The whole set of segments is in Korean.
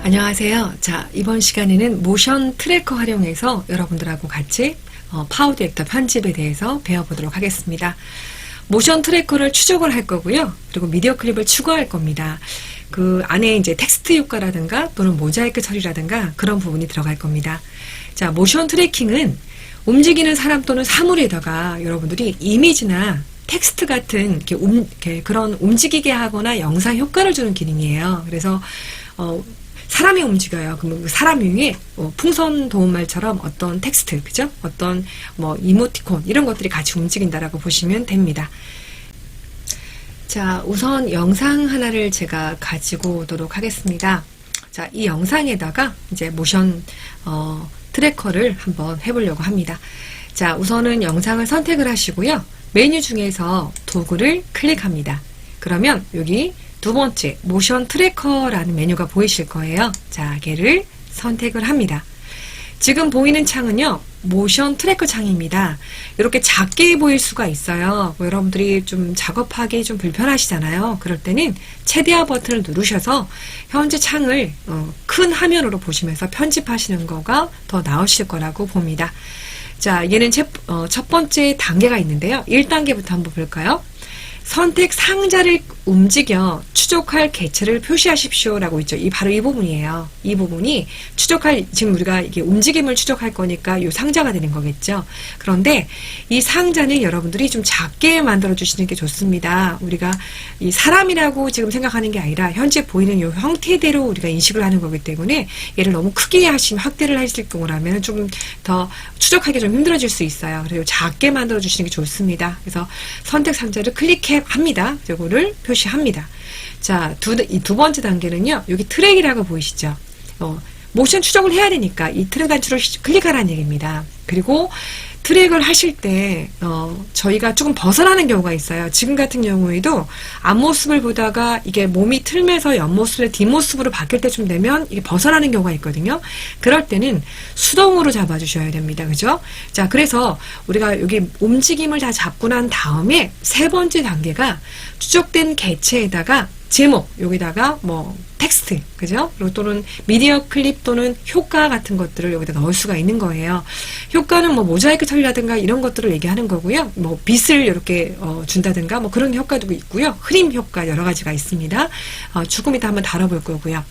안녕하세요. 자, 이번 시간에는 모션 트래커 활용해서 여러분들하고 같이 파워 디렉터 편집에 대해서 배워보도록 하겠습니다. 모션 트래커를 추적을 할 거고요. 그리고 미디어 클립을 추가할 겁니다. 그 안에 이제 텍스트 효과라든가 또는 모자이크 처리라든가 그런 부분이 들어갈 겁니다. 자, 모션 트래킹은 움직이는 사람 또는 사물에다가 여러분들이 이미지나 텍스트 같은 이렇게 그런 움직이게 하거나 영상 효과를 주는 기능이에요. 그래서 사람이 움직여요. 그러면 그 사람 위에 풍선 도움말처럼 어떤 텍스트, 그죠? 어떤 이모티콘 이런 것들이 같이 움직인다라고 보시면 됩니다. 자, 우선 영상 하나를 제가 가지고 오도록 하겠습니다. 자, 이 영상에다가 이제 모션 트래커를 한번 해보려고 합니다. 자, 우선은 영상을 선택을 하시고요. 메뉴 중에서 도구를 클릭합니다. 그러면 여기 두 번째 모션 트래커라는 메뉴가 보이실 거예요. 자, 걔를 선택을 합니다. 지금 보이는 창은요, 모션 트래커 창입니다. 이렇게 작게 보일 수가 있어요. 여러분들이 좀 작업하기 좀 불편하시잖아요. 그럴 때는 최대화 버튼을 누르셔서 현재 창을 큰 화면으로 보시면서 편집하시는 거가 더 나으실 거라고 봅니다. 자, 얘는 첫 번째 단계가 있는데요. 1단계부터 한번 볼까요? 선택 상자를 움직여 추적할 개체를 표시하십시오 라고 있죠. 바로 이 부분이에요. 이 부분이 지금 우리가 이게 움직임을 추적할 거니까 이 상자가 되는 거겠죠. 그런데 이 상자는 여러분들이 좀 작게 만들어 주시는 게 좋습니다. 우리가 이 사람이라고 지금 생각하는 게 아니라 현재 보이는 이 형태대로 우리가 인식을 하는 거기 때문에 얘를 너무 크게 확대를 하실 경우라면 좀 더 추적하기 좀 힘들어질 수 있어요. 그래서 작게 만들어 주시는 게 좋습니다. 그래서 선택 상자를 클릭합니다. 이거를 표시합니다. 자, 이 두 번째 단계는요. 여기 트랙이라고 보이시죠? 모션 추적을 해야 되니까 이 트랙 단추를 클릭하라는 얘기입니다. 그리고 트랙을 하실 때 저희가 조금 벗어나는 경우가 있어요. 지금 같은 경우에도 앞모습을 보다가 이게 몸이 틀면서 옆모습에 뒷모습으로 바뀔 때쯤 되면 이게 벗어나는 경우가 있거든요. 그럴 때는 수동으로 잡아주셔야 됩니다. 그죠? 자, 그래서 우리가 여기 움직임을 다 잡고 난 다음에 세 번째 단계가 추적된 개체에다가 제목, 여기다가 텍스트, 그죠? 그리고 또는 미디어 클립 또는 효과 같은 것들을 여기다 넣을 수가 있는 거예요. 효과는 모자이크 처리라든가 이런 것들을 얘기하는 거고요. 빛을 이렇게 준다든가 그런 효과도 있고요. 흐림 효과 여러 가지가 있습니다. 조금 이따 한번 다뤄볼 거고요.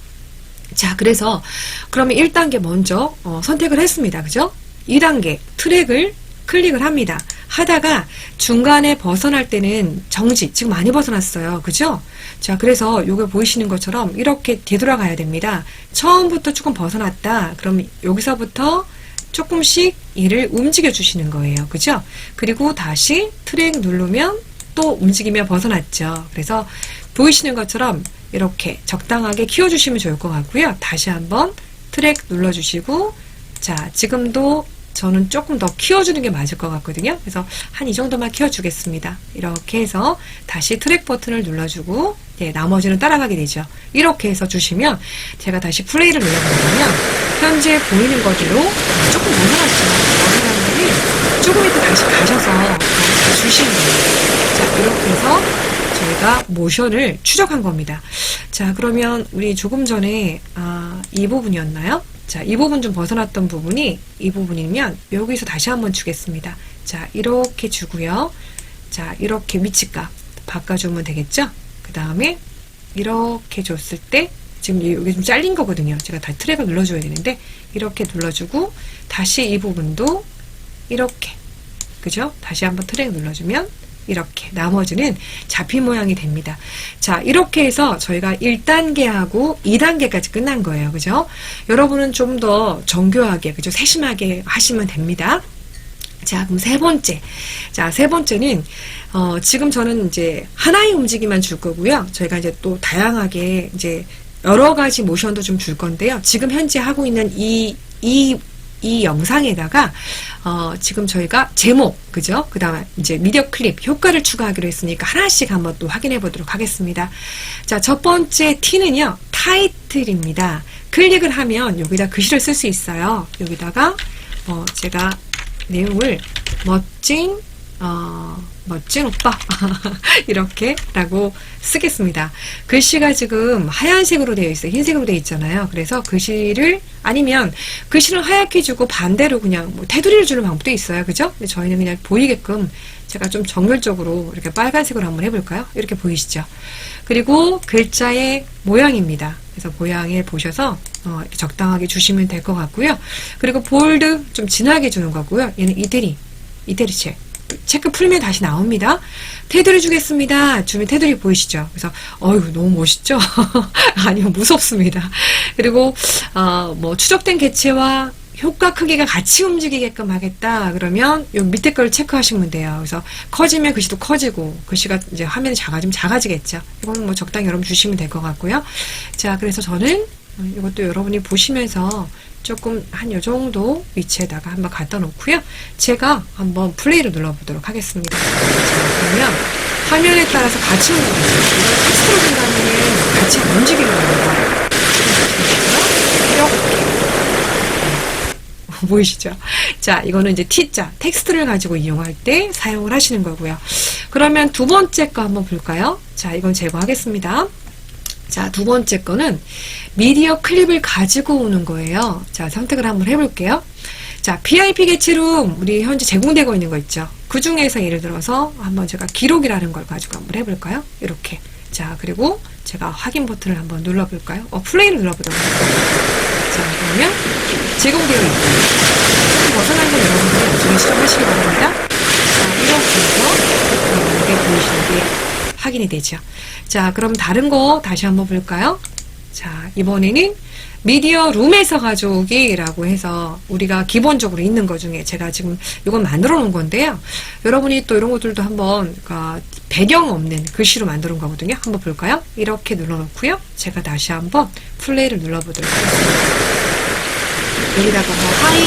자, 그래서 그러면 1단계 먼저 선택을 했습니다. 그죠? 2단계 트랙을 클릭을 합니다. 하다가 중간에 벗어날 때는 정지, 지금 많이 벗어났어요. 그죠? 자, 그래서 요거 보이시는 것처럼 이렇게 되돌아가야 됩니다. 처음부터 조금 벗어났다. 그럼 여기서부터 조금씩 얘를 움직여 주시는 거예요. 그죠? 그리고 다시 트랙 누르면 또 움직이며 벗어났죠. 그래서 보이시는 것처럼 이렇게 적당하게 키워주시면 좋을 것 같고요. 다시 한번 트랙 눌러주시고, 자, 지금도 저는 조금 더 키워주는 게 맞을 것 같거든요. 그래서 한 이 정도만 키워주겠습니다. 이렇게 해서 다시 트랙 버튼을 눌러주고, 나머지는 따라가게 되죠. 이렇게 해서 주시면 제가 다시 플레이를 눌러보면 현재 보이는 거대로 조금 벗어났죠. 벗어나면 조금 이따 다시 가셔서 주시는 거예요. 자, 이렇게 해서 저희가 모션을 추적한 겁니다. 자, 그러면 우리 조금 전에 이 부분이었나요? 자, 이 부분 좀 벗어났던 부분이 이 부분이면 여기서 다시 한번 주겠습니다. 자, 이렇게 주고요. 자, 이렇게 위치값 바꿔주면 되겠죠? 그 다음에 이렇게 줬을 때 지금 여기 좀 잘린 거거든요. 제가 다 트랙을 눌러줘야 되는데 이렇게 눌러주고 다시 이 부분도 이렇게, 그죠? 다시 한번 트랙 눌러주면 이렇게 나머지는 잡힌 모양이 됩니다. 자, 이렇게 해서 저희가 1단계하고 2단계까지 끝난 거예요. 그죠? 여러분은 좀 더 정교하게, 그죠? 세심하게 하시면 됩니다. 자, 그럼 세 번째. 자, 세 번째는 지금 저는 이제 하나의 움직임만 줄 거고요. 저희가 이제 또 다양하게 이제 여러 가지 모션도 좀 줄 건데요. 지금 현재 하고 있는 이 영상에다가 지금 저희가 제목, 그죠? 그 다음에 이제 미디어 클립 효과를 추가하기로 했으니까 하나씩 한번 또 확인해 보도록 하겠습니다. 자, 첫 번째 T는요, 타이틀입니다. 클릭을 하면 여기다 글씨를 쓸 수 있어요. 여기다가 제가 내용을 멋진 멋진 오빠 이렇게 라고 쓰겠습니다. 글씨가 지금 하얀색으로 되어 있어요. 흰색으로 되어 있잖아요. 그래서 글씨를 아니면 글씨를 하얗게 주고 반대로 그냥 뭐 테두리를 주는 방법도 있어요. 그죠? 근데 저희는 그냥 보이게끔 제가 좀 정열적으로 이렇게 빨간색으로 한번 해볼까요? 이렇게 보이시죠? 그리고 글자의 모양입니다. 그래서 모양을 보셔서 이렇게 적당하게 주시면 될 것 같고요. 그리고 볼드 좀 진하게 주는 거고요. 얘는 이태리 체크 풀면 다시 나옵니다. 테두리 주겠습니다. 주면 테두리 보이시죠? 그래서 어휴 너무 멋있죠? 아니요 무섭습니다. 그리고 뭐 추적된 개체와 효과 크기가 같이 움직이게끔 하겠다. 그러면 요 밑에 걸 체크하시면 돼요. 그래서 커지면 글씨도 커지고 글씨가 이제 화면이 작아지면 작아지겠죠. 이건 뭐 적당히 여러분 주시면 될 것 같고요. 자, 그래서 저는 이것도 여러분이 보시면서 조금 한 요 정도 위치에다가 한번 갖다 놓고요. 제가 한번 플레이를 눌러보도록 하겠습니다. 자, 그러면 화면에 따라서 같이 움직이죠. 이걸 텍스트로 준다면 같이 안 움직이는 겁니다. 이렇게. 보이시죠? 자, 이거는 이제 T자, 텍스트를 가지고 이용할 때 사용을 하시는 거고요. 그러면 두 번째 거 한번 볼까요? 자, 이건 제거하겠습니다. 자, 두 번째 거는 미디어 클립을 가지고 오는 거예요. 자, 선택을 한번 해볼게요. 자, PIP 개체룸 우리 현재 제공되고 있는 거 있죠. 그 중에서 예를 들어서 한번 제가 기록이라는 걸 가지고 한번 해볼까요? 이렇게. 자, 그리고 제가 확인 버튼을 한번 눌러볼까요? 플레이를 눌러보도록 할게요. 자, 그러면 제공되어 있고요. 좀 벗어난 건 여러분들이 나중에 시청하시기 바랍니다. 자, 이렇게 해서 이게 보이시는 게 확인이 되죠. 자, 그럼 다른 거 다시 한번 볼까요? 자, 이번에는 미디어 룸에서 가져오기라고 해서 우리가 기본적으로 있는 것 중에 제가 지금 이건 만들어 놓은 건데요. 여러분이 또 이런 것들도 한번 배경 없는 글씨로 만들어 놓은 거거든요. 한번 볼까요? 이렇게 눌러놓고요. 제가 다시 한번 플레이를 눌러보도록 하겠습니다. 여기다가 뭐 하이,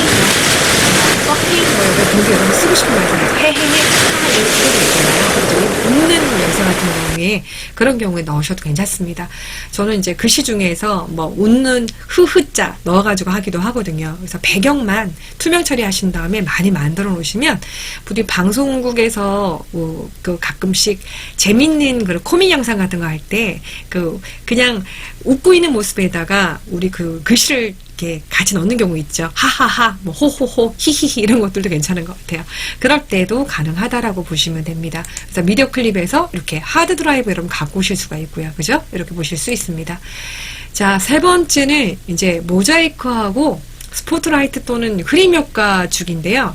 서핑, 여기 동기 여러분 쓰고 싶은 말씀 헤헤헤 이렇게 쓰고 있잖아요. 웃는 영상 같은 경우에 그런 경우에 넣으셔도 괜찮습니다. 저는 이제 글씨 중에서 뭐 웃는 흐흐자 넣어가지고 하기도 하거든요. 그래서 배경만 투명 처리하신 다음에 많이 만들어 놓으시면 부디 방송국에서 가끔씩 재밌는 그런 코믹 영상 같은 거 할 때 그냥 웃고 있는 모습에다가 우리 글씨를 이렇게 같이 넣는 경우 있죠. 하하하, 뭐 호호호, 히히히 이런 것들도 괜찮은 것 같아요. 그럴 때도 가능하다라고 보시면 됩니다. 그래서 미디어 클립에서 이렇게 하드 드라이브 여러분 갖고 오실 수가 있고요. 그죠? 이렇게 보실 수 있습니다. 자, 세 번째는 이제 모자이크하고 스포트라이트 또는 흐림 효과 주기인데요.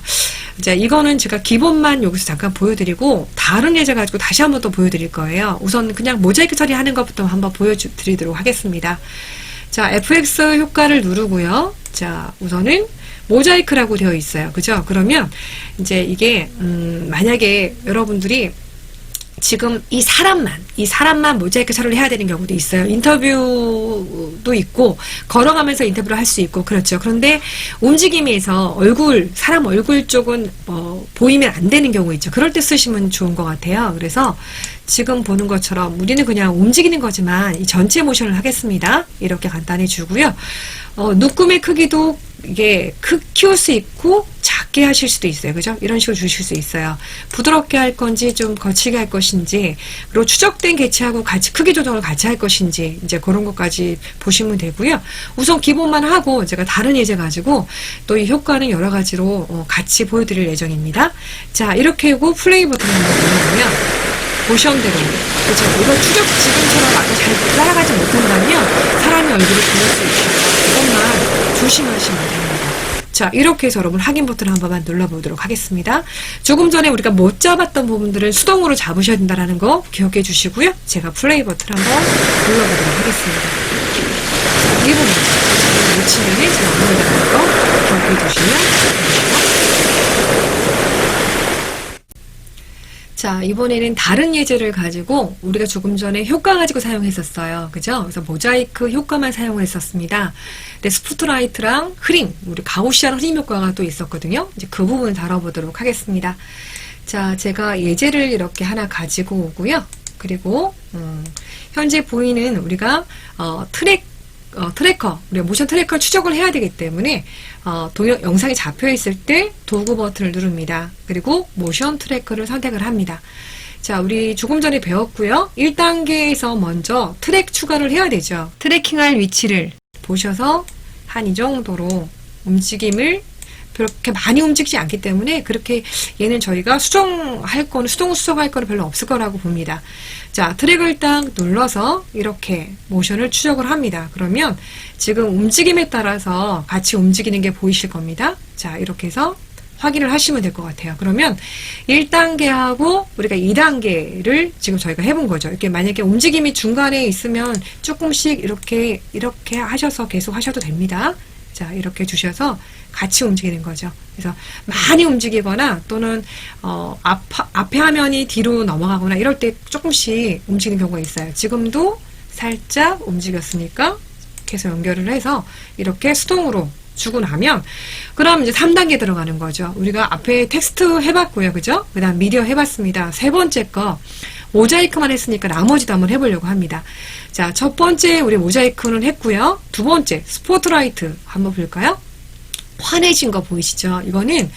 자, 이거는 제가 기본만 여기서 잠깐 보여드리고 다른 예제 가지고 다시 한번 또 보여드릴 거예요. 우선 그냥 모자이크 처리하는 것부터 한번 보여드리도록 하겠습니다. 자, FX 효과를 누르고요. 자, 우선은 모자이크라고 되어 있어요. 그죠? 그러면 이제 이게 만약에 여러분들이 지금 이 사람만 모자이크 처리를 해야 되는 경우도 있어요. 인터뷰도 있고 걸어가면서 인터뷰를 할 수 있고 그렇죠. 그런데 움직임에서 사람 얼굴 쪽은 보이면 안 되는 경우 있죠. 그럴 때 쓰시면 좋은 것 같아요. 그래서 지금 보는 것처럼 우리는 그냥 움직이는 거지만 이 전체 모션을 하겠습니다. 이렇게 간단히 주고요. 눈금의 크기도 이게 키울 수 있고 작게 하실 수도 있어요. 그죠? 이런 식으로 주실 수 있어요. 부드럽게 할 건지 좀 거칠게 할 것인지 그리고 추적된 개체하고 같이 크기 조정을 같이 할 것인지 이제 그런 것까지 보시면 되고요. 우선 기본만 하고 제가 다른 예제 가지고 또 이 효과는 여러 가지로 같이 보여드릴 예정입니다. 자, 이렇게 하고 플레이 버튼을 한번 눌러보면 모션대로 그렇죠? 이거 지금처럼 아까 잘 따라가지 못한다면 사람의 얼굴을 보일 수 있어요. 이것만 조심하시면 됩니다. 자, 이렇게 해서 여러분 확인 버튼을 한 번만 눌러보도록 하겠습니다. 조금 전에 우리가 못 잡았던 부분들은 수동으로 잡으셔야 된다는 거 기억해 주시고요. 제가 플레이 버튼 한번 눌러보도록 하겠습니다. 자, 이 부분 놓치면 제가 안 된다는 거 기억해 주시면 됩니다. 자, 이번에는 다른 예제를 가지고 우리가 조금 전에 효과 가지고 사용했었어요. 그죠? 그래서 모자이크 효과만 사용을 했었습니다. 근데 스포트라이트랑 흐림, 우리 가우시안 흐림 효과가 또 있었거든요. 이제 그 부분을 다뤄보도록 하겠습니다. 자, 제가 예제를 이렇게 하나 가지고 오고요. 그리고 현재 보이는 우리가 트랙 트래커, 우리가 모션 트래커 추적을 해야 되기 때문에 영상이 잡혀 있을 때 도구 버튼을 누릅니다. 그리고 모션 트래커를 선택을 합니다. 자, 우리 조금 전에 배웠고요. 1단계에서 먼저 트랙 추가를 해야 되죠. 트래킹할 위치를 보셔서 한 이 정도로 움직임을 그렇게 많이 움직이지 않기 때문에 그렇게 얘는 저희가 수동수속할 거는 별로 없을 거라고 봅니다. 자, 트랙을 딱 눌러서 이렇게 모션을 추적을 합니다. 그러면 지금 움직임에 따라서 같이 움직이는 게 보이실 겁니다. 자, 이렇게 해서 확인을 하시면 될 것 같아요. 그러면 1단계하고 우리가 2단계를 지금 저희가 해본 거죠. 이렇게 만약에 움직임이 중간에 있으면 조금씩 이렇게 하셔서 계속 하셔도 됩니다. 자, 이렇게 주셔서 같이 움직이는 거죠. 그래서 많이 움직이거나 또는 앞에 화면이 뒤로 넘어가거나 이럴 때 조금씩 움직이는 경우가 있어요. 지금도 살짝 움직였으니까 계속 연결을 해서 이렇게 수동으로 주고 나면 그럼 이제 3단계 들어가는 거죠. 우리가 앞에 텍스트 해봤고요. 그죠? 그 다음 미디어 해봤습니다. 세 번째 거 모자이크만 했으니까 나머지도 한번 해보려고 합니다. 자, 첫 번째 우리 모자이크는 했고요. 두 번째 스포트라이트 한번 볼까요? 환해진 거 보이시죠? 이거는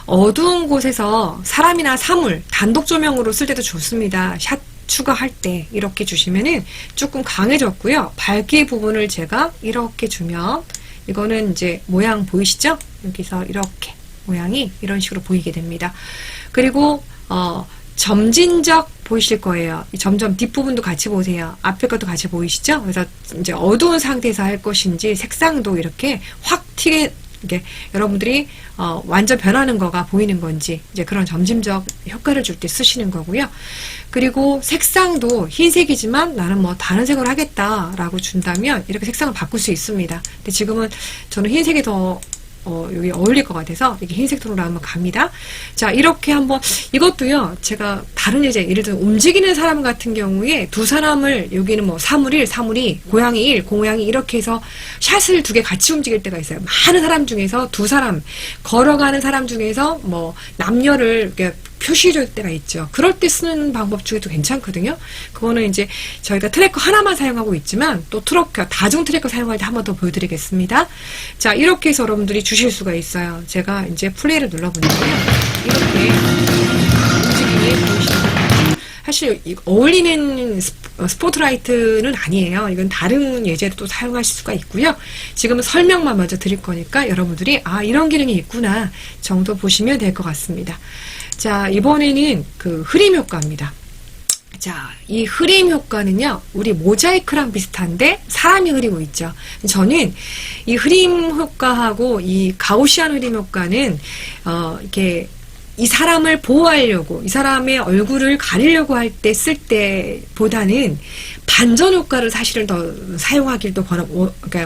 어두운 곳에서 사람이나 사물 단독 조명으로 쓸 때도 좋습니다. 샷 추가할 때 이렇게 주시면은 조금 강해졌고요. 밝기 부분을 제가 이렇게 주면 이거는 이제 모양 보이시죠? 여기서 이렇게 모양이 이런 식으로 보이게 됩니다. 그리고 점진적 보이실 거예요. 점점 뒷부분도 같이 보세요. 앞에 것도 같이 보이시죠? 그래서 이제 어두운 상태에서 할 것인지 색상도 이렇게 확 튀게 이게 여러분들이 완전 변하는 거가 보이는 건지 이제 그런 점진적 효과를 줄 때 쓰시는 거고요. 그리고 색상도 흰색이지만 나는 뭐 다른 색으로 하겠다라고 준다면 이렇게 색상을 바꿀 수 있습니다. 근데 지금은 저는 흰색이 더 여기 어울릴 것 같아서 이렇게 흰색 톤으로 한번 갑니다. 자, 이렇게 한번 이것도요. 제가 다른 예를 들어 움직이는 사람 같은 경우에 두 사람을 여기는 뭐 사물 1, 사물 2, 고양이 1, 고양이 이렇게 해서 샷을 두 개 같이 움직일 때가 있어요. 많은 사람 중에서 두 사람 걸어가는 사람 중에서 뭐 남녀를 이렇게 표시해 줄 때가 있죠. 그럴 때 쓰는 방법 중에도 괜찮거든요. 그거는 이제 저희가 트래커 하나만 사용하고 있지만 또 다중 트래커 사용할 때 한 번 더 보여드리겠습니다. 자, 이렇게 해서 여러분들이 주실 수가 있어요. 제가 이제 플레이를 눌러보니까요. 이렇게 움직임이 보이시는 사실 어울리는 스포트라이트는 아니에요. 이건 다른 예제로 또 사용하실 수가 있고요. 지금은 설명만 먼저 드릴 거니까 여러분들이 이런 기능이 있구나 정도 보시면 될 것 같습니다. 자, 이번에는 그 흐림 효과입니다. 자, 이 흐림 효과는요, 우리 모자이크랑 비슷한데 사람이 흐리고 있죠. 저는 이 흐림 효과하고 이 가우시안 흐림 효과는 이렇게 이 사람을 보호하려고, 이 사람의 얼굴을 가리려고 할 때 쓸 때보다는 반전 효과를 사실은 더 사용하길 또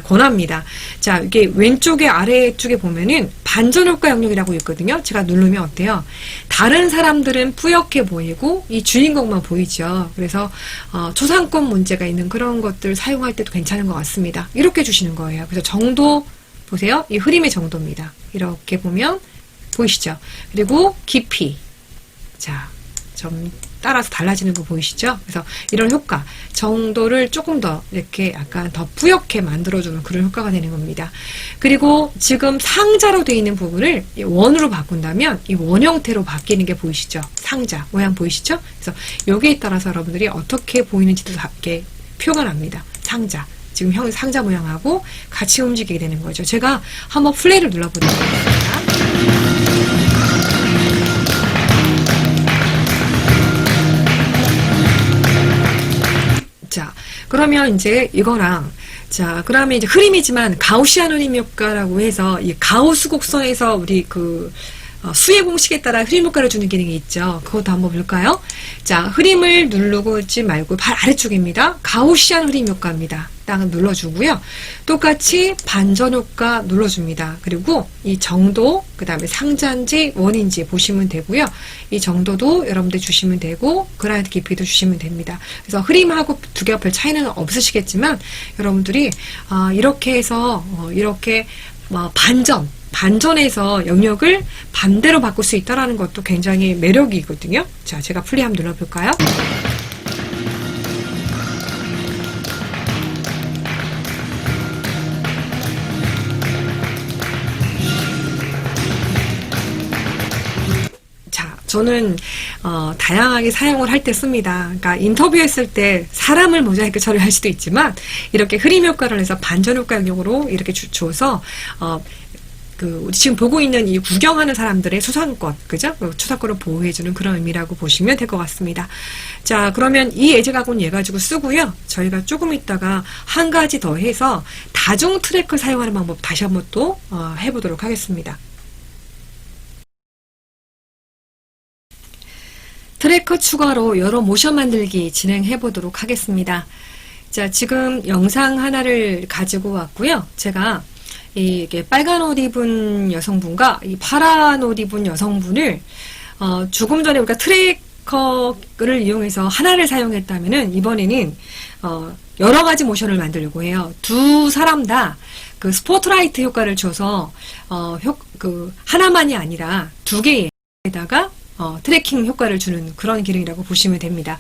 권합니다. 자, 이게 왼쪽에 아래쪽에 보면은 반전 효과 영역이라고 있거든요. 제가 누르면 어때요? 다른 사람들은 뿌옇게 보이고 이 주인공만 보이죠. 그래서 초상권 문제가 있는 그런 것들 사용할 때도 괜찮은 것 같습니다. 이렇게 주시는 거예요. 그래서 정도 보세요. 이 흐림의 정도입니다. 이렇게 보면 보이시죠? 그리고 깊이. 자, 좀 따라서 달라지는 거 보이시죠? 그래서 이런 효과, 정도를 조금 더 이렇게 약간 더 뿌옇게 만들어주는 그런 효과가 되는 겁니다. 그리고 지금 상자로 되어 있는 부분을 원으로 바꾼다면 이 원 형태로 바뀌는 게 보이시죠? 상자, 모양 보이시죠? 그래서 여기에 따라서 여러분들이 어떻게 보이는지도 이렇게 표가 납니다. 상자. 지금 상자 모양하고 같이 움직이게 되는 거죠. 제가 한번 플레이를 눌러보도록 하겠습니다. 자, 그러면 이제 이거랑 자, 그러면 이제 흐림이지만 가우시안 흐림 효과라고 해서 이 가우스 곡선에서 우리 수의 공식에 따라 흐림 효과를 주는 기능이 있죠. 그것도 한번 볼까요? 자, 흐림을 누르고 있지 말고 발 아래쪽입니다. 가우시안 흐림 효과입니다. 딱 눌러주고요. 똑같이 반전 효과 눌러줍니다. 그리고 이 정도, 그 다음에 상자인지 원인지 보시면 되고요. 이 정도도 여러분들 주시면 되고 그라인드 깊이도 주시면 됩니다. 그래서 흐림하고 두 개가 별 차이는 없으시겠지만 여러분들이 이렇게 해서 이렇게 반전해서 영역을 반대로 바꿀 수 있다는 것도 굉장히 매력이거든요. 자, 제가 플레이 한번 눌러볼까요? 저는 다양하게 사용을 할 때 씁니다. 그러니까 인터뷰했을 때 사람을 모자이크 처리할 수도 있지만 이렇게 흐림 효과를 해서 반전 효과용으로 이렇게 줘서 우리 지금 보고 있는 이 구경하는 사람들의 수상권, 그죠? 추상권을 보호해주는 그런 의미라고 보시면 될 것 같습니다. 자, 그러면 이 예제 가구는 얘 가지고 쓰고요. 저희가 조금 있다가 한 가지 더 해서 다중 트래커 사용하는 방법 다시 한번 또 해보도록 하겠습니다. 트래커 추가로 여러 모션 만들기 진행해 보도록 하겠습니다. 자, 지금 영상 하나를 가지고 왔고요. 제가 이게 빨간 옷 입은 여성분과 이 파란 옷 입은 여성분을 조금 전에 우리가 트래커를 이용해서 하나를 사용했다면은 이번에는 여러 가지 모션을 만들려고 해요. 두 사람 다 그 스포트라이트 효과를 줘서 하나만이 아니라 두 개에다가 트래킹 효과를 주는 그런 기능이라고 보시면 됩니다.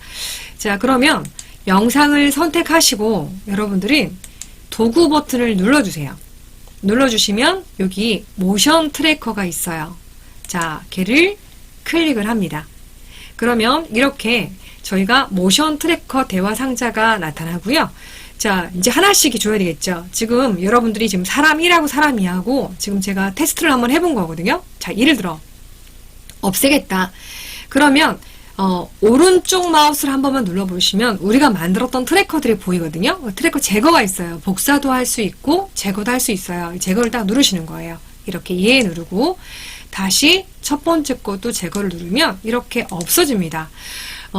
자, 그러면 영상을 선택하시고 여러분들이 도구 버튼을 눌러주세요. 눌러주시면 여기 모션 트래커가 있어요. 자, 걔를 클릭을 합니다. 그러면 이렇게 저희가 모션 트래커 대화 상자가 나타나고요. 자, 이제 하나씩 줘야 되겠죠. 지금 여러분들이 지금 사람 1하고 사람 2하고 지금 제가 테스트를 한번 해본 거거든요. 자, 예를 들어 없애겠다. 그러면 오른쪽 마우스를 한 번만 눌러보시면 우리가 만들었던 트래커들이 보이거든요. 트래커 제거가 있어요. 복사도 할 수 있고 제거도 할 수 있어요. 제거를 딱 누르시는 거예요. 이렇게 예 누르고 다시 첫 번째 것도 제거를 누르면 이렇게 없어집니다.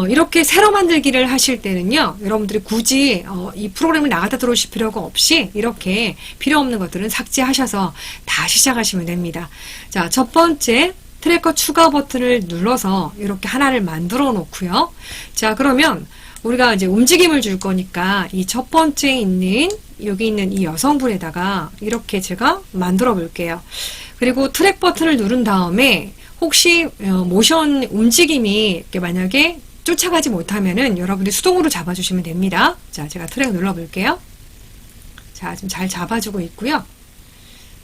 이렇게 새로 만들기를 하실 때는요. 여러분들이 굳이 이 프로그램을 나갔다 들어오실 필요가 없이 이렇게 필요 없는 것들은 삭제하셔서 다시 시작하시면 됩니다. 자, 첫 번째 트래커 추가 버튼을 눌러서 이렇게 하나를 만들어 놓고요. 자, 그러면 우리가 이제 움직임을 줄 거니까 이 첫 번째 있는 여기 있는 이 여성분에다가 이렇게 제가 만들어 볼게요. 그리고 트랙 버튼을 누른 다음에 혹시 모션 움직임이 이렇게 만약에 쫓아가지 못하면은 여러분들이 수동으로 잡아주시면 됩니다. 자, 제가 트랙 눌러 볼게요. 자, 지금 잘 잡아주고 있고요.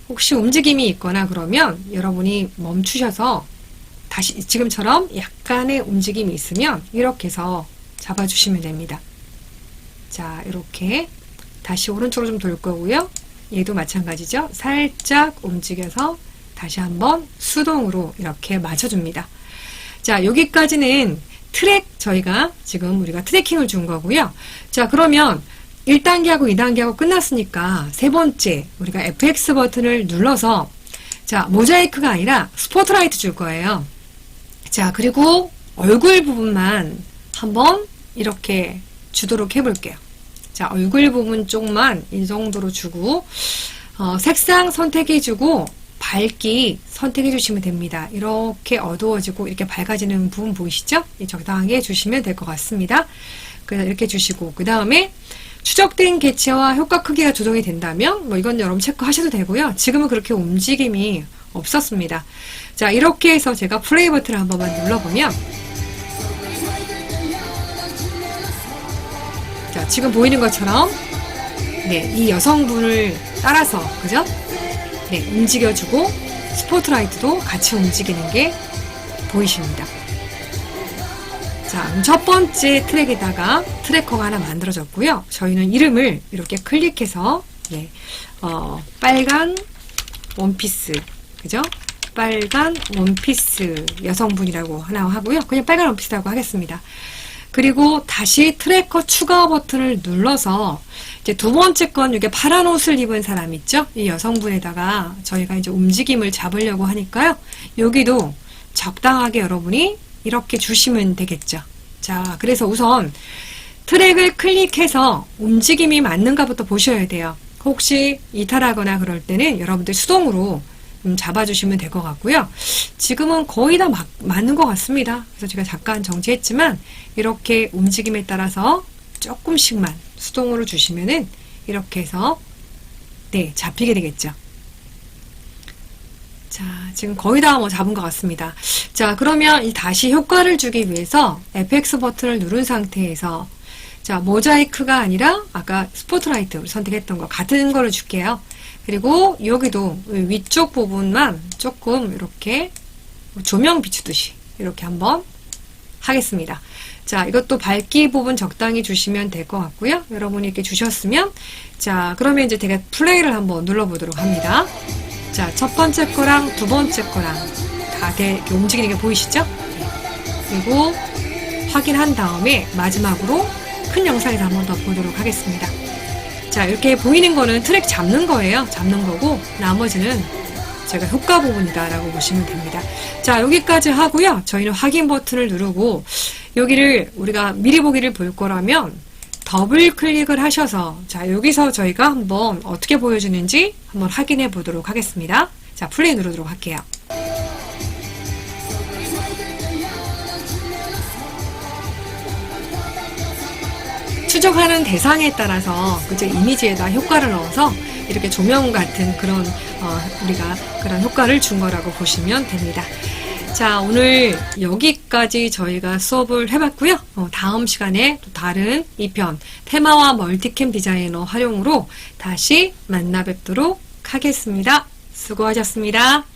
혹시 움직임이 있거나 그러면 여러분이 멈추셔서 다시 지금처럼 약간의 움직임이 있으면 이렇게 해서 잡아주시면 됩니다. 자, 이렇게 다시 오른쪽으로 좀 돌 거고요. 얘도 마찬가지죠. 살짝 움직여서 다시 한번 수동으로 이렇게 맞춰줍니다. 자, 여기까지는 저희가 지금 우리가 트래킹을 준 거고요. 자, 그러면 1단계하고 2단계하고 끝났으니까 세 번째 우리가 FX 버튼을 눌러서 자, 모자이크가 아니라 스포트라이트 줄 거예요. 자, 그리고 얼굴 부분만 한번 이렇게 주도록 해볼게요. 자, 얼굴 부분 쪽만 이 정도로 주고 색상 선택해주고 밝기 선택해 주시면 됩니다. 이렇게 어두워지고 이렇게 밝아지는 부분 보이시죠? 적당하게 주시면 될 것 같습니다. 그래서 이렇게 주시고 그 다음에 추적된 개체와 효과 크기가 조정이 된다면 뭐 이건 여러분 체크하셔도 되고요. 지금은 그렇게 움직임이 없었습니다. 자, 이렇게 해서 제가 플레이 버튼을 한 번만 눌러보면 자, 지금 보이는 것처럼 네, 이 여성분을 따라서 그죠? 네, 움직여주고 스포트라이트도 같이 움직이는 게 보이십니다. 자, 첫 번째 트랙에다가 트래커가 하나 만들어졌고요. 저희는 이름을 이렇게 클릭해서 네, 빨간 원피스, 그죠? 빨간 원피스 여성분이라고 하나 하고요. 그냥 빨간 원피스라고 하겠습니다. 그리고 다시 트래커 추가 버튼을 눌러서 이제 두 번째 건 이게 파란 옷을 입은 사람 있죠? 이 여성분에다가 저희가 이제 움직임을 잡으려고 하니까요. 여기도 적당하게 여러분이 이렇게 주시면 되겠죠. 자, 그래서 우선 트랙을 클릭해서 움직임이 맞는가부터 보셔야 돼요. 혹시 이탈하거나 그럴 때는 여러분들 수동으로 잡아주시면 될 것 같고요. 지금은 거의 다 맞는 것 같습니다. 그래서 제가 잠깐 정지했지만 이렇게 움직임에 따라서 조금씩만 수동으로 주시면은 이렇게 해서 네, 잡히게 되겠죠. 자, 지금 거의 다 잡은 것 같습니다. 자, 그러면 다시 효과를 주기 위해서 FX 버튼을 누른 상태에서 자, 모자이크가 아니라 아까 스포트라이트 선택했던 거 같은 거를 줄게요. 그리고 여기도 위쪽 부분만 조금 이렇게 조명 비추듯이 이렇게 한번 하겠습니다. 자, 이것도 밝기 부분 적당히 주시면 될 것 같고요. 여러분이 이렇게 주셨으면, 자, 그러면 이제 제가 플레이를 한번 눌러보도록 합니다. 자, 첫 번째 거랑 두 번째 거랑 다 이렇게 움직이는 게 보이시죠? 그리고 확인한 다음에 마지막으로 큰 영상에서 한번 더 보도록 하겠습니다. 자, 이렇게 보이는 거는 트랙 잡는 거예요. 잡는 거고, 나머지는 제가 효과 부분이다 라고 보시면 됩니다. 자, 여기까지 하고요. 저희는 확인 버튼을 누르고 여기를 우리가 미리 보기를 볼 거라면 더블 클릭을 하셔서, 자, 여기서 저희가 한번 어떻게 보여주는지 한번 확인해 보도록 하겠습니다. 자, 플레이 누르도록 할게요. 추적하는 대상에 따라서 그죠, 이미지에다 효과를 넣어서 이렇게 조명 같은 그런 우리가 그런 효과를 준 거라고 보시면 됩니다. 자, 오늘 여기까지 저희가 수업을 해봤고요. 다음 시간에 또 다른 2편 테마와 멀티캠 디자이너 활용으로 다시 만나 뵙도록 하겠습니다. 수고하셨습니다.